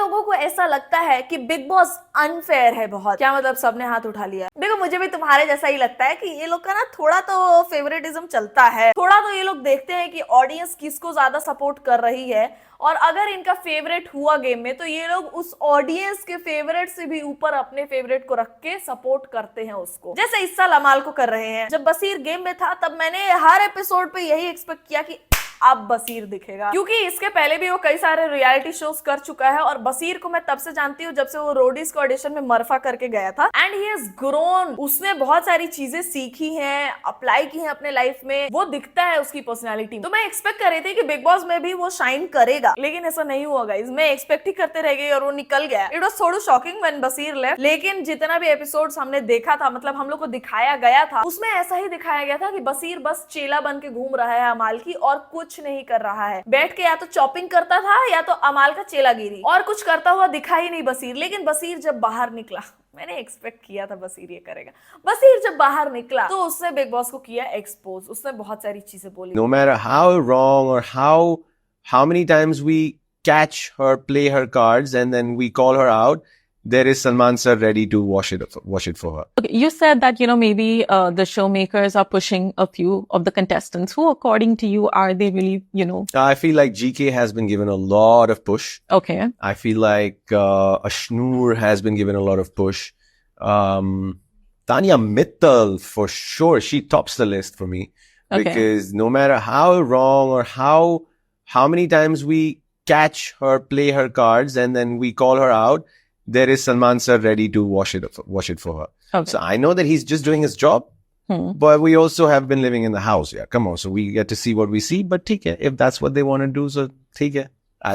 लोगों को ऐसा लगता है कि बिग बॉस अनफेयर है बहुत। क्या मतलब सबने हाथ उठा लिया? देखो मुझे भी तुम्हारे जैसा ही लगता है कि ये लोग का ना थोड़ा तो फेवरेटिज्म चलता है, थोड़ा तो ये लोग देखते हैं कि ऑडियंस किसको ज्यादा सपोर्ट कर रही है, और अगर इनका फेवरेट हुआ गेम में तो ये लोग उस ऑडियंस के फेवरेट से भी ऊपर अपने फेवरेट को रख के सपोर्ट करते हैं उसको, जैसे इस साल अमाल को कर रहे हैं। जब बसीर गेम में था तब मैंने हर एपिसोड पे यही एक्सपेक्ट किया कि अब बसीर दिखेगा, क्योंकि इसके पहले भी वो कई सारे रियलिटी शोज कर चुका है और बसीर को मैं तब से जानती हूँ जब से वो रोडीज के ऑडिशन में मरफा करके गया था। एंड ही हैज ग्रोन, उसने बहुत सारी चीजें सीखी हैं, अप्लाई की हैं अपने लाइफ में, वो दिखता है उसकी पर्सनालिटी में। तो मैं एक्सपेक्ट कर रही थी कि बिग बॉस में भी वो शाइन करेगा, लेकिन ऐसा नहीं हुआ गाइस। मैं एक्सपेक्ट ही करते रह गई और वो निकल गया। इट वाज थोड़ा शॉकिंग व्हेन बसीर लेफ्ट, लेकिन जितना भी एपिसोड्स हमने देखा था, मतलब हम लोग को दिखाया गया था, उसमें ऐसा ही दिखाया गया था कि बसीर बस चेला बन के घूम रहा है अमाल की और कुछ नहीं कर रहा है। बैठ के या तो चॉपिंग करता था या तो अमाल का चेलागिरी, और कुछ करता हुआ दिखा ही नहीं बसीर। लेकिन बसीर जब बाहर निकला, मैंने एक्सपेक्ट किया था बसीर ये करेगा। बसीर जब बाहर निकला तो उसने बिग बॉस को किया एक्सपोज, उसने बहुत सारी चीजें बोली। No matter how wrong or how many times we catch her play her cards and then we call her out, there is Salman sir ready to wash it for her. Okay, you said that, maybe the showmakers are pushing a few of the contestants. Who, according to you, are they really, I feel like GK has been given a lot of push. Okay. I feel like Ashnoor has been given a lot of push. Tanya Mittal, for sure, she tops the list for me. Okay. Because no matter how wrong or how many times we catch her play her cards and then we call her out, there is Salman sir ready to wash it for her. Okay. So I know that he's just doing his job, but we also have been living in the house. Yeah, come on. So we get to see what we see, but ठीक है, if that's what they want to do, so ठीक है.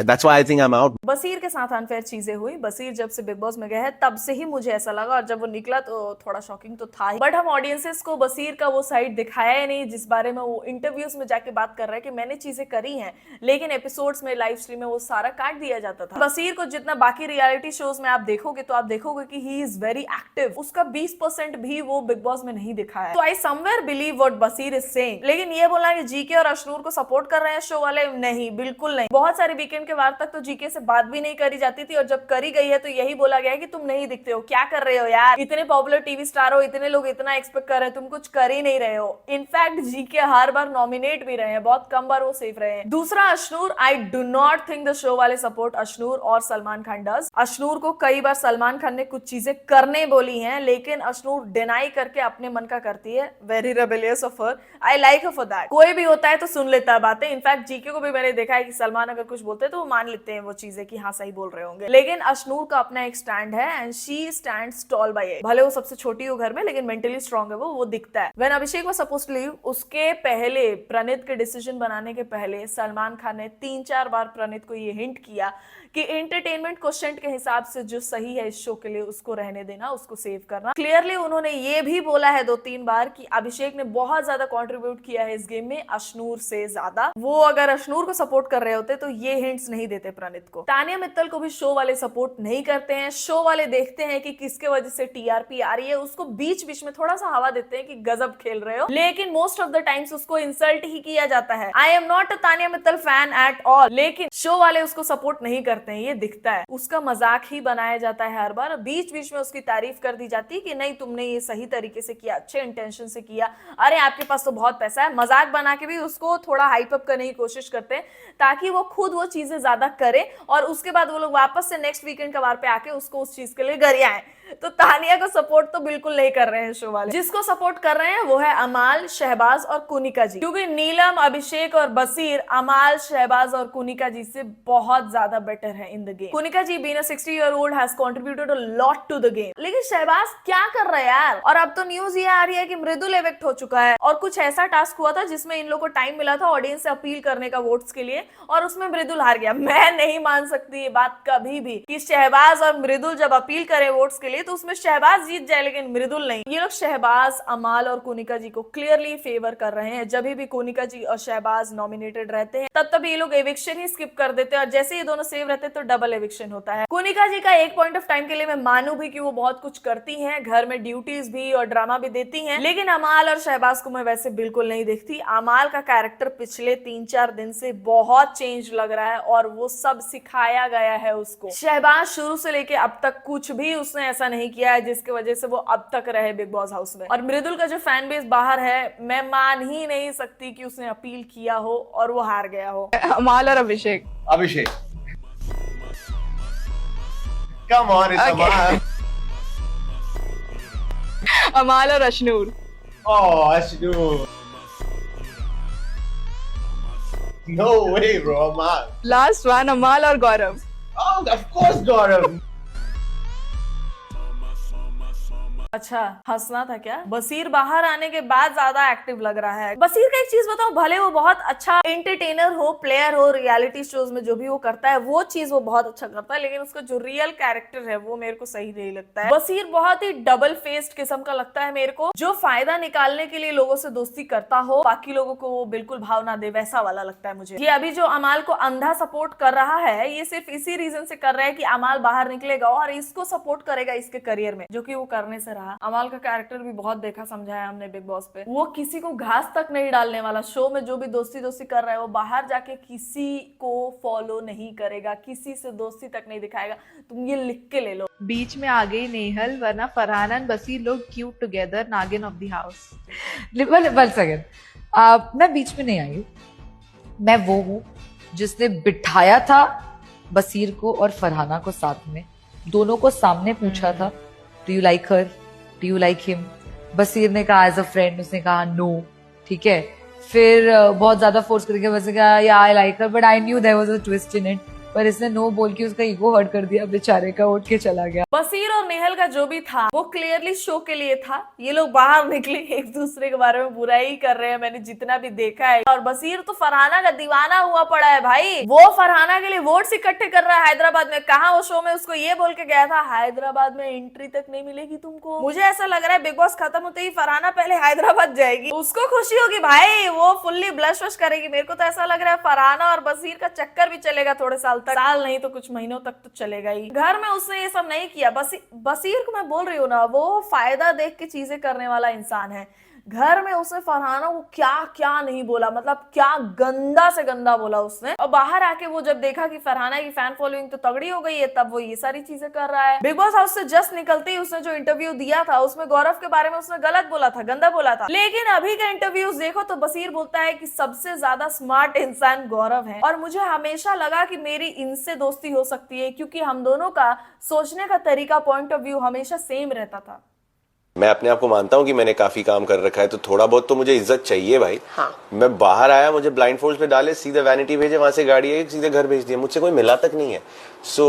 That's why I think I'm out. बसीर के साथ unfair चीजें हुई। बसीर जब से बिग बॉस में गया है तब से ही मुझे ऐसा लगा, और जब वो निकला तो थोड़ा शॉकिंग तो था ही। बट हम ऑडियंसेस को बसीर का वो साइड दिखाया ही नहीं जिस बारे में वो इंटरव्यूज में जाके बात कर रहा है कि मैंने चीजें करी हैं, लेकिन एपिसोड्स में, लाइव स्ट्रीम में वो सारा काट दिया जाता था। बसीर को जितना बाकी रियलिटी शोज में आप देखोगे तो आप देखोगे कि ही इज वेरी एक्टिव, उसका 20% भी वो बिग बॉस में नहीं दिखा है। तो I somewhere believe what Basir is saying. लेकिन ये बोलना कि जीके और अशनूर को सपोर्ट कर रहे हैं शो वाले, नहीं, बिल्कुल नहीं। बहुत सारे वीकेंड के बाद तक तो जीके से बात भी नहीं करी जाती थी, और जब करी गई है तो यही बोला गया है कि तुम नहीं दिखते हो, क्या कर रहे हो यार, इतने पॉपुलर टीवी स्टार हो, इतने लोग इतना एक्सपेक्ट कर रहे हैं, तुम कुछ कर ही नहीं रहे हो। इनफैक्ट जीके हर बार नॉमिनेट भी रहे हैं, बहुत कम बार वो सेफ रहे हैं। दूसरा Ashnoor, I do not think the show वाले सपोर्ट अशनूर और सलमान खान डज। अशनूर को कई बार सलमान खान ने कुछ चीजें करने बोली हैं, लेकिन अशनूर डिनाई करके अपने मन का करती है। Very rebellious of her, I like her for that. कोई भी होता है तो सुन लेता है बातें। इनफैक्ट जीके को भी मैंने देखा है कि सलमान अगर कुछ बोलते हैं तो वो मान लेते हैं वो चीजें कि हाँ सही बोल रहे होंगे। लेकिन अशनूर का अपना एक स्टैंड है and she stands tall by it. भले वो सबसे छोटी हो घर में, लेकिन मेंटली स्ट्रांग है वो दिखता है। When Abhishek was supposed to leave, उसके पहले, प्रणीत के डिसीजन बनाने के पहले सलमान खान ने 3-4 बार प्रणीत को ये हिंट किया कि एंटरटेनमेंट क्वेश्चन के हिसाब से जो सही है इस शो के लिए उसको रहने देना, उसको सेव करना। क्लियरली उन्होंने ये भी बोला है 2-3 बार कि अभिषेक ने बहुत ज्यादा कंट्रीब्यूट किया है इस गेम में अशनूर से ज्यादा। वो अगर अशनूर को सपोर्ट कर रहे होते तो ये हिंट्स नहीं देते प्रणीत को। तानिया मित्तल को भी शो वाले सपोर्ट नहीं करते हैं। शो वाले देखते हैं कि किसके वजह से टीआरपी आ रही है, उसको बीच बीच में थोड़ा सा हवा देते हैं कि गजब खेल रहे हो, लेकिन मोस्ट ऑफ द टाइम्स उसको इंसल्ट ही किया जाता है। I am not a Tania Mittal fan at all, लेकिन शो वाले उसको सपोर्ट नहीं करते हैं, ये दिखता है। उसका मजाक ही बनाया जाता है हर बार, बीच बीच में उसकी तारीफ कर दी जाती है कि नहीं तुमने ये सही तरीके से किया, अच्छे इंटेंशन से किया, अरे आपके पास तो बहुत पैसा है। मजाक बना के भी उसको थोड़ा हाइप अप करने की कोशिश करते हैं ताकि वो खुद वो चीजें ज्यादा करे, और उसके बाद वो लोग वापस से नेक्स्ट वीकेंड कबार पे आके उसको उस चीज के लिए गरियाएं। तो तानिया को सपोर्ट तो बिल्कुल नहीं कर रहे हैं शो वाले। जिसको सपोर्ट कर रहे हैं वो है अमाल, शहबाज और कुनिका जी, क्योंकि नीलम, अभिषेक और बसीर अमाल, शहबाज और कुनिका जी से बहुत ज्यादा बेटर है in the game. Kunika ji being a 60-year-old has contributed a lot to the game, लेकिन शहबाज क्या कर रहा है यार। और अब तो न्यूज ये आ रही है कि मृदुल एविक्ट हो चुका है, और कुछ ऐसा टास्क हुआ था जिसमें इन लोगों को टाइम मिला था ऑडियंस से अपील करने का वोट्स के लिए, और उसमें मृदुल हार गया। मैं नहीं मान सकती ये बात कभी भी कि शहबाज और मृदुल जब अपील करे वोट्स के लिए लिए तो उसमें शहबाज जीत जाए लेकिन मृदुल नहीं। ये लोग शहबाज, अमाल और कोनिका जी को क्लियरली फेवर कर रहे हैं। जब भी कोनिका जी और शहबाज नॉमिनेटेड रहते हैं तब ये लोग एविक्शन ही स्किप कर देते हैं और जैसे ये दोनों सेव रहते हैं तो डबल एविक्शन होता है। कोनिका जी का एक पॉइंट ऑफ टाइम के लिए मैं मानू भी कि वो बहुत कुछ करती हैं, घर में ड्यूटीज भी और ड्रामा भी देती हैं, लेकिन अमाल और शहबाज को मैं वैसे बिल्कुल नहीं देखती। अमाल का कैरेक्टर पिछले 3-4 दिन से बहुत चेंज लग रहा है और वो सब सिखाया गया है उसको। शहबाज शुरू से लेके अब तक कुछ भी उसने ऐसा नहीं किया है जिसकी वजह से वो अब तक रहे बिग बॉस हाउस में। और मृदुल का जो फैन बेस बाहर है, मैं मान ही नहीं सकती कि उसने अपील किया हो और वो हार गया हो। अमाल और अभिषेक। Abhishek. Come on, it's Amal. अमाल और Ashnoor. Oh, Ashnu. No way, bro, Amal. Last one अमाल और गौरव। Oh, of course, Gaurav. अच्छा, हंसना था क्या? बसीर बाहर आने के बाद ज्यादा एक्टिव लग रहा है। बसीर का एक चीज बताओ, भले वो बहुत अच्छा एंटरटेनर हो, प्लेयर हो, रियलिटी शोज में जो भी वो करता है वो चीज वो बहुत अच्छा करता है, लेकिन उसका जो रियल कैरेक्टर है वो मेरे को सही नहीं लगता है। बसीर बहुत ही डबल फेस्ड किस्म का लगता है मेरे को, जो फायदा निकालने के लिए लोगों से दोस्ती करता हो, बाकी लोगों को वो बिल्कुल भाव ना दे, वैसा वाला लगता है मुझे। ये अभी जो अमाल को अंधा सपोर्ट कर रहा है, ये सिर्फ इसी रीजन से कर रहा है कि अमाल बाहर निकलेगा और इसको सपोर्ट करेगा इसके करियर में, जो कि वो करने से रहा। अमाल का कैरेक्टर भी बहुत देखा समझा है हमने बिग बॉस पे। वो किसी को घास तक नहीं डालने वाला। शो में जो भी दोस्ती कर रहा है वो बाहर जाके किसी को फॉलो नहीं करेगा, किसी से दोस्ती तक नहीं दिखाएगा। तुम ये लिख के ले लो। बीच में आ गई नेहल, वरना फरहान एंड बसीर लोग क्यूट टुगेदर, नागिन of the house. One second, मैं बीच में नहीं आई। मैं वो हूँ जिसने बिठाया था बसीर को और फरहाना को साथ में, दोनों को सामने पूछा था, do you like her, do you like him? Basir ने कहा एज अ फ्रेंड, उसने कहा नो, ठीक है। फिर बहुत ज्यादा फोर्स करके बस कहा या I like her, but I knew there was a twist in it, पर इसने नो बोल के उसका ईगो हर्ट कर दिया बेचारे का, उठ के चला गया। बसीर और नेहल का जो भी था वो क्लियरली शो के लिए था। ये लोग बाहर निकले एक दूसरे के बारे में बुराई ही कर रहे हैं, मैंने जितना भी देखा है। और बसीर तो फरहाना का दीवाना हुआ पड़ा है भाई। वो फरहाना के लिए वोट्स इकट्ठे कर रहा है हैदराबाद में। कहा वो शो में उसको ये बोल के गया था, हैदराबाद में एंट्री तक नहीं मिलेगी तुमको। मुझे ऐसा लग रहा है बिग बॉस खत्म होते ही फरहाना पहले हैदराबाद जाएगी, उसको खुशी होगी भाई, वो फुल्ली ब्लश वश करेगी। मेरे को तो ऐसा लग रहा है फरहाना और बसीर का चक्कर भी चलेगा थोड़े साल तक, साल नहीं तो कुछ महीनों तक तो चलेगा ही। घर में उसने ये सब नहीं किया। बसीर को मैं बोल रही हूँ ना, वो फायदा देख के चीजें करने वाला इंसान है। घर में उसने फरहाना को क्या क्या नहीं बोला, मतलब क्या गंदा से गंदा बोला उसने। और बाहर आके वो जब देखा कि फरहाना की फैन फॉलोइंग तो तगड़ी हो गई है, तब वो ये सारी चीजें कर रहा है। बिग बॉस हाउस से जस्ट निकलते ही उसने जो इंटरव्यू दिया था उसमें गौरव के बारे में उसने गलत बोला था, गंदा बोला था। लेकिन अभी का इंटरव्यूज देखो तो बसीर बोलता है कि सबसे ज्यादा स्मार्ट इंसान गौरव है। और मुझे हमेशा लगा कि मेरी इनसे दोस्ती हो सकती है, क्योंकि हम दोनों का सोचने का तरीका, पॉइंट ऑफ व्यू हमेशा सेम रहता था। मैं अपने आप को मानता हूँ कि मैंने काफी काम कर रखा है, तो थोड़ा बहुत तो मुझे इज्जत चाहिए भाई। हाँ। मैं बाहर आया, मुझे ब्लाइंड फोल्ड पे डाले, सीधे वैनिटी भेजे, वहां से गाड़ी आई, सीधे घर भेज दिया, मुझसे कोई मिला तक नहीं है। So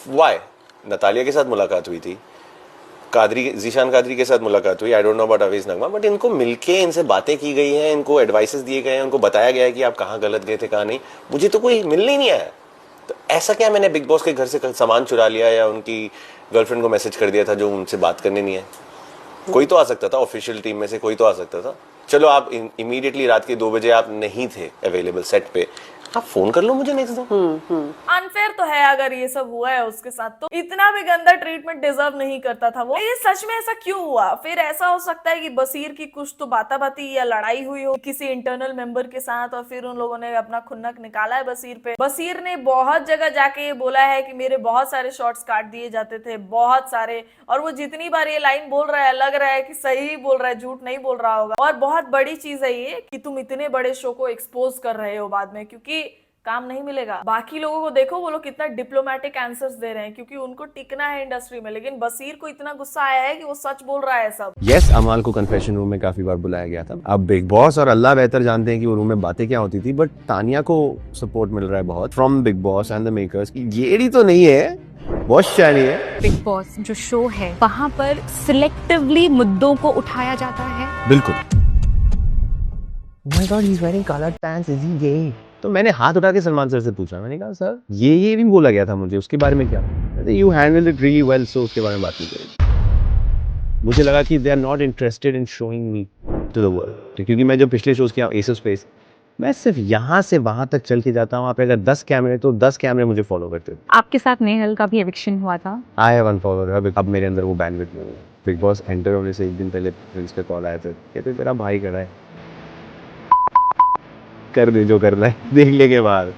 why? नतालिया के साथ मुलाकात हुई थी, जीशान कादरी के साथ मुलाकात हुई, I don't know about Awez Nagma, but इनको मिलके इनसे बातें की गई हैं, इनको एडवाइसेस दिए गए हैं, उनको बताया गया है कि आप कहाँ गलत गए थे कहाँ नहीं। मुझे तो कोई मिलने ही नहीं आया। तो ऐसा क्या मैंने बिग बॉस के घर से सामान चुरा लिया या उनकी गर्लफ्रेंड को मैसेज कर दिया था जो उनसे बात करने नहीं है? कोई तो आ सकता था, ऑफिशियल टीम में से कोई तो आ सकता था। चलो आप इमीडिएटली रात के 2 बजे आप नहीं थे अवेलेबल सेट पे, आप फोन कर लो मुझे नेक्स्ट दिन। अनफेयर तो है अगर ये सब हुआ है उसके साथ, तो इतना भी गंदा ट्रीटमेंट डिजर्व नहीं करता था वो। ये सच में ऐसा क्यों हुआ? फिर ऐसा हो सकता है कि बसीर की कुछ तो बाताबाती या लड़ाई हुई हो किसी इंटरनल मेंबर के साथ, और फिर उन लोगों ने अपना खुन्नक निकाला है बसीर पे। बसीर ने बहुत जगह जाके ये बोला है कि मेरे बहुत सारे शॉट्स काट दिए जाते थे, बहुत सारे, और वो जितनी बार ये लाइन बोल रहा है लग रहा है कि सही बोल रहा है, झूठ नहीं बोल रहा होगा। और बहुत बड़ी चीज है ये कि तुम इतने बड़े शो को एक्सपोज कर रहे हो बाद में, क्योंकि काम नहीं मिलेगा। बाकी लोगों को देखो, वो लोग कितना डिप्लोमेटिक आंसर्स दे रहे हैं क्योंकि उनको टिकना है इंडस्ट्री में, लेकिन बसीर को इतना गुस्सा आया है कि वो सच बोल रहा है सब। यस, अमाल को कन्फेशन रूम में काफी बार बुलाया गया था। अब बिग बॉस और अल्लाह बेहतर जानते हैं कि वो रूम में बातें क्या होती थी, बट तानिया को सपोर्ट मिल रहा है बहुत from big boss and the makers की ये तो नहीं है, बहुत शानी है। बिग बॉस जो शो है वहाँ पर सिलेक्टिवली मुद्दों को उठाया जाता है। बिल्कुल। Oh my God, he's wearing colored pants. Is he gay? तो मैंने हाथ उठा के सलमान सर से पूछा, मैंने कहा सर ये भी बोला गया था मुझे, उसके बारे में क्या? कहते you handle it really well, so उसके बारे में बात नहीं करेंगे। मुझे लगा कि they are not interested in showing me to the world, क्योंकि मैं जो पिछले शोज किया एसोस स्पेस, मैं सिर्फ यहाँ से वहाँ तक चल के जाता हूँ, वहाँ पे अगर 10 कैमरे तो 10 कैमरे मुझे फॉलो करते हैं। आपके साथ नेहल का भी एविक्शन हुआ था। आई हैव अनफॉलोड, अब मेरे अंदर वो बैंडविड्थ नहीं है। बिग बॉस एंटर होने से एक दिन पहले प्रिंस पे कॉल आया था, कहते तेरा भाई खड़ा है, कर दे जो करना है, देख लेंगे बाहर।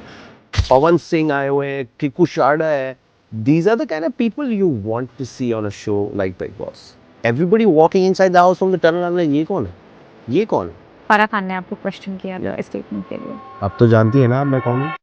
पवन सिंह आए हुए हैं, किकू शारदा है, these are the kind of people you want to see on a show like Big Boss. Everybody walking inside the house from the tunnel, I'm like, ये कौन है, ये कौन है? फराह खान ने आपको क्वेश्चन किया था स्टेटमेंट के लिए। अब तो जानती है ना मैं कौन हूँ।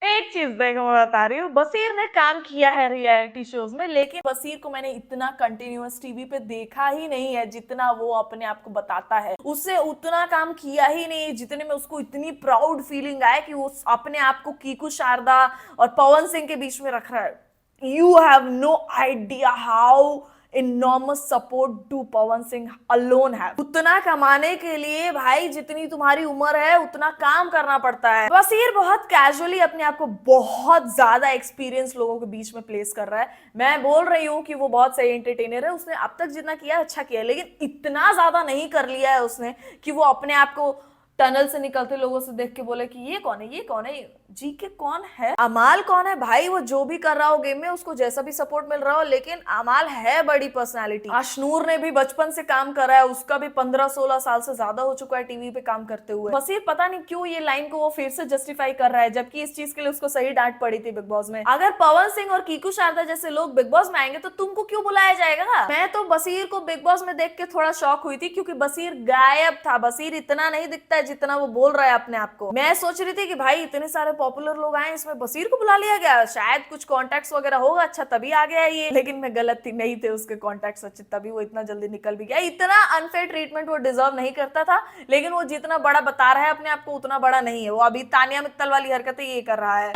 एक चीज देखो, मैं बता रही हूँ, बसीर ने काम किया है रियलिटी शोज में, लेकिन बसीर को मैंने इतना कंटिन्यूअस टीवी पे देखा ही नहीं है जितना वो अपने आप को बताता है। उससे उतना काम किया ही नहीं जितने में उसको इतनी प्राउड फीलिंग आए कि वो अपने आप को कीकू शारदा और पवन सिंह के बीच में रख रहा है। You have no idea how enormous support do Pawan Singh alone have। उतना कमाने के लिए भाई जितनी तुम्हारी उम्र है उतना काम करना पड़ता है। बसीर बहुत कैजुअली अपने आप को बहुत ज्यादा एक्सपीरियंस लोगों के बीच में प्लेस कर रहा है। मैं बोल रही हूँ कि वो बहुत सही एंटरटेनर है, उसने अब तक जितना किया अच्छा किया, लेकिन इतना ज्यादा नहीं कर लिया है उसने कि वो अपने आप को टनल से निकलते लोगों से देख के बोले कि ये कौन है, ये कौन है, जी के कौन है, अमाल कौन है। भाई वो जो भी कर रहा हो गेम में, उसको जैसा भी सपोर्ट मिल रहा हो, लेकिन अमाल है बड़ी पर्सनालिटी। अशनूर ने भी बचपन से काम करा है, उसका भी 15-16 साल से ज्यादा हो चुका है टीवी पे काम करते हुए। बसीर पता नहीं क्यों ये लाइन को वो फिर से जस्टिफाई कर रहा है, जबकि इस चीज के लिए उसको सही डांट पड़ी थी बिग बॉस में। अगर पवन सिंह और कीकू शारदा जैसे लोग बिग बॉस में आएंगे तो तुमको क्यों बुलाया जाएगा। मैं तो बसीर को बिग बॉस में देख के थोड़ा शॉक हुई थी, क्योंकि बसीर गायब था। बसीर इतना नहीं दिखता है जितना वो बोल रहा है अपने आप को। मैं सोच रही थी कि भाई इतने सारे पॉपुलर लोग आए, इसमें बसीर को बुला लिया गया, शायद कुछ कॉन्टैक्ट्स वगैरह होगा अच्छा तभी आ गया ये, लेकिन मैं गलत थी, नहीं थे उसके कॉन्टैक्ट्स अच्छे तभी वो इतना जल्दी निकल भी गया। इतना अनफेयर ट्रीटमेंट वो डिजर्व नहीं करता था, लेकिन वो जितना बड़ा बता रहा है अपने आप को उतना बड़ा नहीं है। वो अभी तानिया मित्तल वाली हरकतें ये कर रहा है।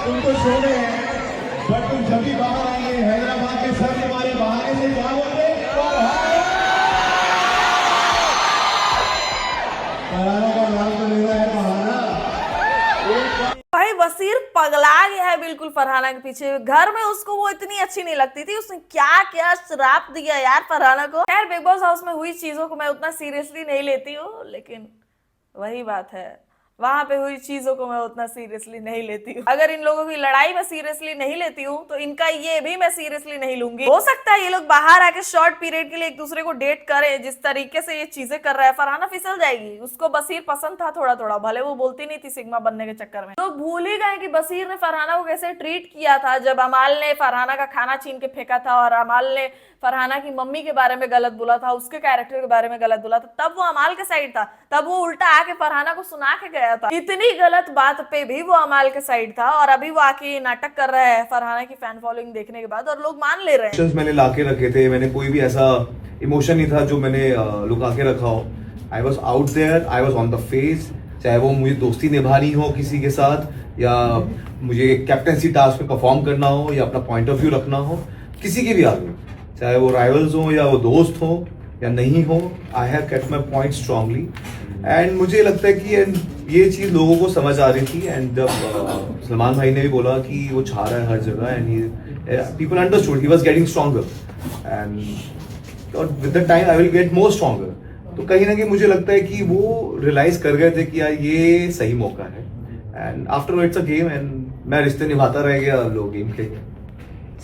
तुमको छोड़े हैं, बट तुम जब भी बाहर आएंगे हैदराबाद के सर तुम्हारे बहाने से क्या बोलते हैं, भाई बसीर पगला गया है बिल्कुल फरहाना के पीछे। घर में उसको वो इतनी अच्छी नहीं लगती थी, उसने क्या क्या श्राप दिया यार फरहाना को। खैर बिग बॉस हाउस में हुई चीजों को मैं उतना सीरियसली नहीं लेती हूँ, लेकिन वही बात है, वहां पे हुई चीजों को मैं उतना सीरियसली नहीं लेती हूँ। अगर इन लोगों की लड़ाई मैं सीरियसली नहीं लेती हूँ तो इनका ये भी मैं सीरियसली नहीं लूंगी। हो सकता है ये लोग बाहर आके शॉर्ट पीरियड के लिए एक दूसरे को डेट करें, जिस तरीके से ये चीजें कर रहा है फरहाना फिसल जाएगी। उसको बसीर पसंद था थोड़ा थोड़ा, भले वो बोलती नहीं थी सिग्मा बनने के चक्कर में। तो भूल ही गए कि बसीर ने फरहाना को कैसे ट्रीट किया था जब अमाल ने फरहाना का खाना छीन के फेंका था और अमाल ने फरहाना की मम्मी के बारे में गलत बोला था, उसके कैरेक्टर के बारे में गलत बोला था। तब वो अमाल के साइड था, तब वो उल्टा आके फरहाना को सुना के गया था। इतनी गलत बात पे भी वो अमाल के साइड था, और अभी वो आके नाटक कर रहा है फरहाना की फैन फॉलोइंग देखने के बाद, और लोग मान ले रहे हैं। मैंने लाके रखे थे, मैंने कोई भी ऐसा इमोशन नहीं था जो मैंने लुका के रखा हो। I was out there, I was on the face, चाहे वो मुझे दोस्ती निभानी हो किसी के साथ, या मुझे कैप्टनसी टास्क में परफॉर्म करना हो, या अपना पॉइंट ऑफ व्यू रखना हो, किसी के भी आदमी, चाहे वो राइवल्स हो या वो दोस्त हो या नहीं हो, I have kept my point strongly. And मुझे लगता है कि ये चीज़ लोगों को समझ आ रही थी। एंड जब सलमान भाई ने भी बोला कि वो छा रहा है हर जगह, and people understood he was getting stronger, and with the time I will get more stronger. तो कहीं ना कहीं मुझे लगता है कि वो रियलाइज कर गए थे कि यार ये सही मौका है। And after it's a game, and मैं रिश्ते निभाता रह गया लोग गेम के।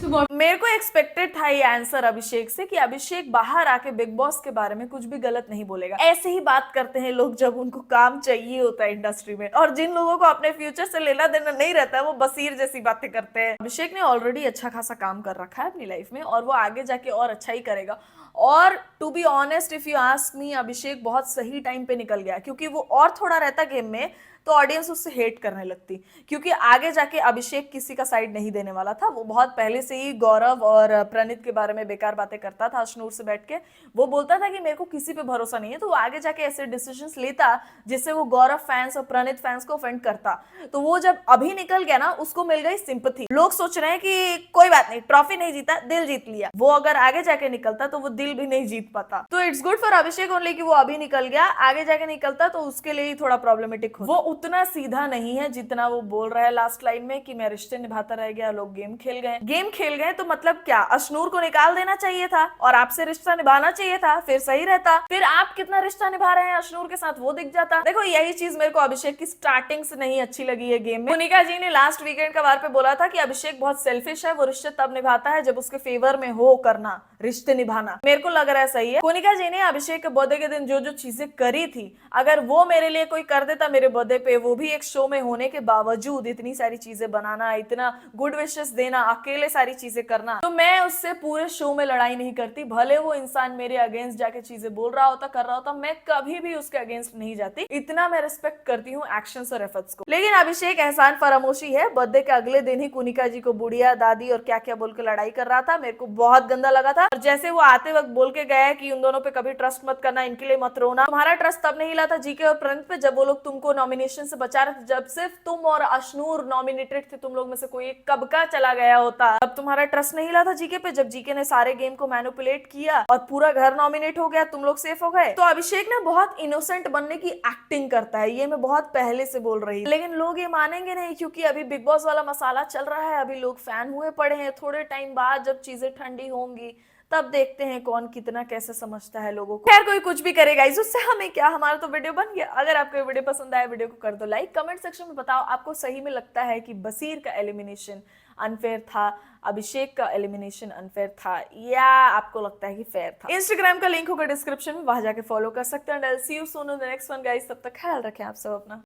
मेरे को एक्सपेक्टेड था ये आंसर अभिषेक से कि अभिषेक बाहर आके बिग बॉस के बारे में कुछ भी गलत नहीं बोलेगा। ऐसे ही बात करते हैं लोग जब उनको काम चाहिए होता है इंडस्ट्री में, और जिन लोगों को अपने फ्यूचर से लेना देना नहीं रहता है वो बसीर जैसी बातें करते हैं। अभिषेक ने ऑलरेडी अच्छा खासा काम कर रखा है अपनी लाइफ में, और वो आगे जाके और अच्छा ही करेगा। और to be honest if you ask me, Abhishek बहुत सही टाइम पे निकल गया, क्योंकि वो और थोड़ा रहता गेम में तो ऑडियंस उससे हेट करने लगती, क्योंकि आगे जाके अभिषेक किसी का साइड नहीं देने वाला था। वो बहुत पहले से ही गौरव और प्रणीत के बारे में बेकार बातें करता था अशनूर से बैठ के। वो बोलता था कि मेरे को किसी पे भरोसा नहीं है, तो वो आगे जाके ऐसे डिसीजंस लेता जिससे वो गौरव फैंस और प्रणीत फैंस को ऑफेंड करता। तो वो जब अभी निकल गया ना, उसको मिल गई सिंपैथी। लोग सोच रहे हैं कि कोई बात नहीं, ट्रॉफी नहीं जीता, दिल जीत लिया। वो अगर आगे जाके निकलता तो वो दिल भी नहीं जीत पाता। तो it's good for Abhishek only कि वो अभी निकल गया, आगे जाके निकलता तो उसके लिए ही थोड़ा प्रॉब्लमेटिक हो। वो उतना सीधा नहीं है जितना वो बोल रहा है लास्ट लाइन में कि मैं रिश्ते निभाता रह गया, लोग गेम खेल गए तो मतलब क्या अशनूर को निकाल देना चाहिए था और आपसे रिश्ता निभाना चाहिए था, फिर सही रहता। फिर आप कितना रिश्ता निभा रहे हैं अशनूर के साथ वो दिख जाता। देखो यही चीज मेरे को अभिषेक की स्टार्टिंग से नहीं अच्छी लगी है गेम में। मोनिका जी ने लास्ट वीकेंड का वार पे बोला था कि अभिषेक बहुत सेल्फिश है, वो रिश्ते तब निभाता है जब उसके फेवर में हो करना, रिश्ते निभाना। मेरे को लग रहा है सही है। मोनिका जी ने अभिषेक के बर्थडे के दिन जो जो चीजें करी थी, अगर वो मेरे लिए कोई कर देता मेरे बर्थडे पे, वो भी एक शो में होने के बावजूद इतनी सारी चीजें बनाना, इतना गुड विशेस देना, अकेले सारी चीजें करना, तो मैं उससे पूरे शो में लड़ाई नहीं करती। भले वो इंसान मेरे अगेंस्ट जाके चीजें बोल रहा होता, कर रहा होता, मैं कभी भी उसके अगेंस्ट नहीं जाती। इतना मैं रिस्पेक्ट करती हूँ एक्शंस और एफर्ट्स को। लेकिन अभिषेक एहसान फरामोशी है। बर्थडे के अगले दिन ही कुनिका जी को बुढ़िया, दादी और क्या क्या बोल के लड़ाई कर रहा था। मेरे को बहुत गंदा लगा था। और जैसे वो आते वक्त बोल के गया कि उन दोनों पे कभी ट्रस्ट मत करना, इनके लिए मत रोना। तुम्हारा ट्रस्ट तब नहीं हिला था जीके और प्रणीत पे जब वो लोग तुमको नॉमिनेशन से बचा रहे थे, जब सिर्फ तुम और अशनूर नॉमिनेटेड थे, तुम लोग में से कोई एक कब का चला गया होता। अब तुम्हारा ट्रस्ट नहीं हिला था जीके पे जब जीके ने सारे गेम को मैनिपुलेट किया और पूरा घर नॉमिनेट हो गया, तुम लोग सेफ हो गए। तो अभिषेक ना बहुत इनोसेंट बनने की एक्टिंग करता है, ये मैं बहुत पहले से बोल रही हूँ, लेकिन लोग ये मानेंगे नहीं क्योंकि अभी बिग बॉस वाला मसाला चल रहा है। अभी लोग फैन हुए पड़े हैं। थोड़े टाइम बाद जब चीजें ठंडी होंगी तब देखते हैं कौन कितना कैसे समझता है लोगों को। खैर कोई कुछ भी करेगा उससे हमें क्या, हमारा तो वीडियो बन गया। अगर आपको ये वीडियो पसंद आया, वीडियो को कर दो लाइक। कमेंट सेक्शन में बताओ आपको सही में लगता है कि बसीर का एलिमिनेशन अनफेयर था, अभिषेक का एलिमिनेशन अनफेयर था, या आपको लगता है कि फेयर था। इंस्टाग्राम का लिंक होगा डिस्क्रिप्शन में, वहां जाके फॉलो कर सकते हैं। See you soon in the next one guys. तब तक ख्याल रखें आप सब अपना।